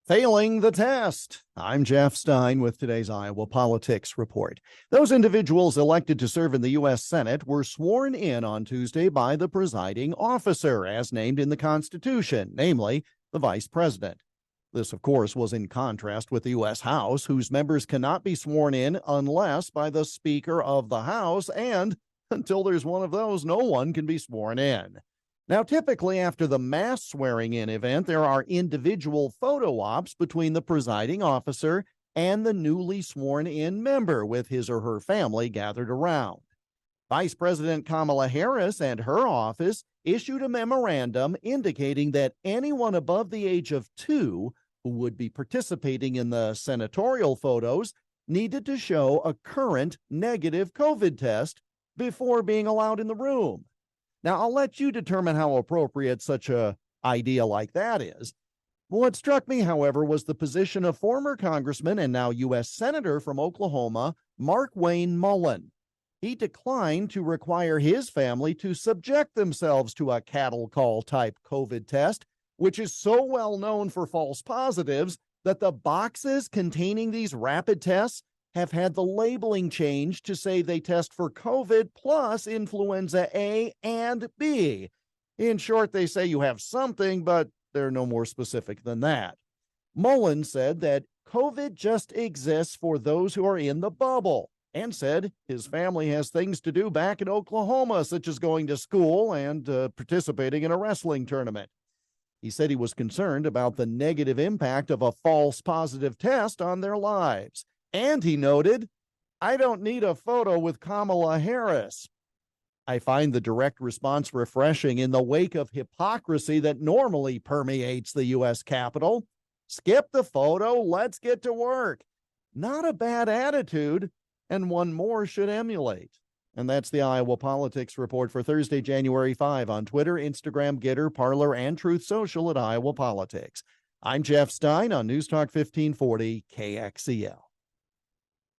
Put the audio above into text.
Failing the test. I'm Jeff Stein with today's Iowa Politics Report. Those individuals elected to serve in the U.S. Senate were sworn in on Tuesday by the presiding officer, as named in the Constitution, namely the Vice President. This, of course, was in contrast with the U.S. House, whose members cannot be sworn in unless by the Speaker of the House, and until there's one of those, no one can be sworn in. Now, typically after the mass swearing-in event, there are individual photo ops between the presiding officer and the newly sworn-in member with his or her family gathered around. Vice President Kamala Harris and her office issued a memorandum indicating that anyone above the age of 2 who would be participating in the senatorial photos needed to show a current negative COVID test before being allowed in the room. Now, I'll let you determine how appropriate such an idea like that is. What struck me, however, was the position of former Congressman and now U.S. Senator from Oklahoma, Mark Wayne Mullen. He declined to require his family to subject themselves to a cattle call type COVID test, which is so well known for false positives that the boxes containing these rapid tests have had the labeling changed to say they test for COVID plus influenza A and B. In short, they say you have something, but they're no more specific than that. Mullen said that COVID just exists for those who are in the bubble, and said his family has things to do back in Oklahoma, such as going to school and participating in a wrestling tournament. He said he was concerned about the negative impact of a false positive test on their lives. And he noted, "I don't need a photo with Kamala Harris." I find the direct response refreshing in the wake of hypocrisy that normally permeates the U.S. Capitol. Skip the photo, let's get to work. Not a bad attitude, and one more should emulate. And that's the Iowa Politics Report for Thursday, January 5 on Twitter, Instagram, Getter, Parler, and Truth Social at Iowa Politics. I'm Jeff Stein on News Talk 1540 KXEL.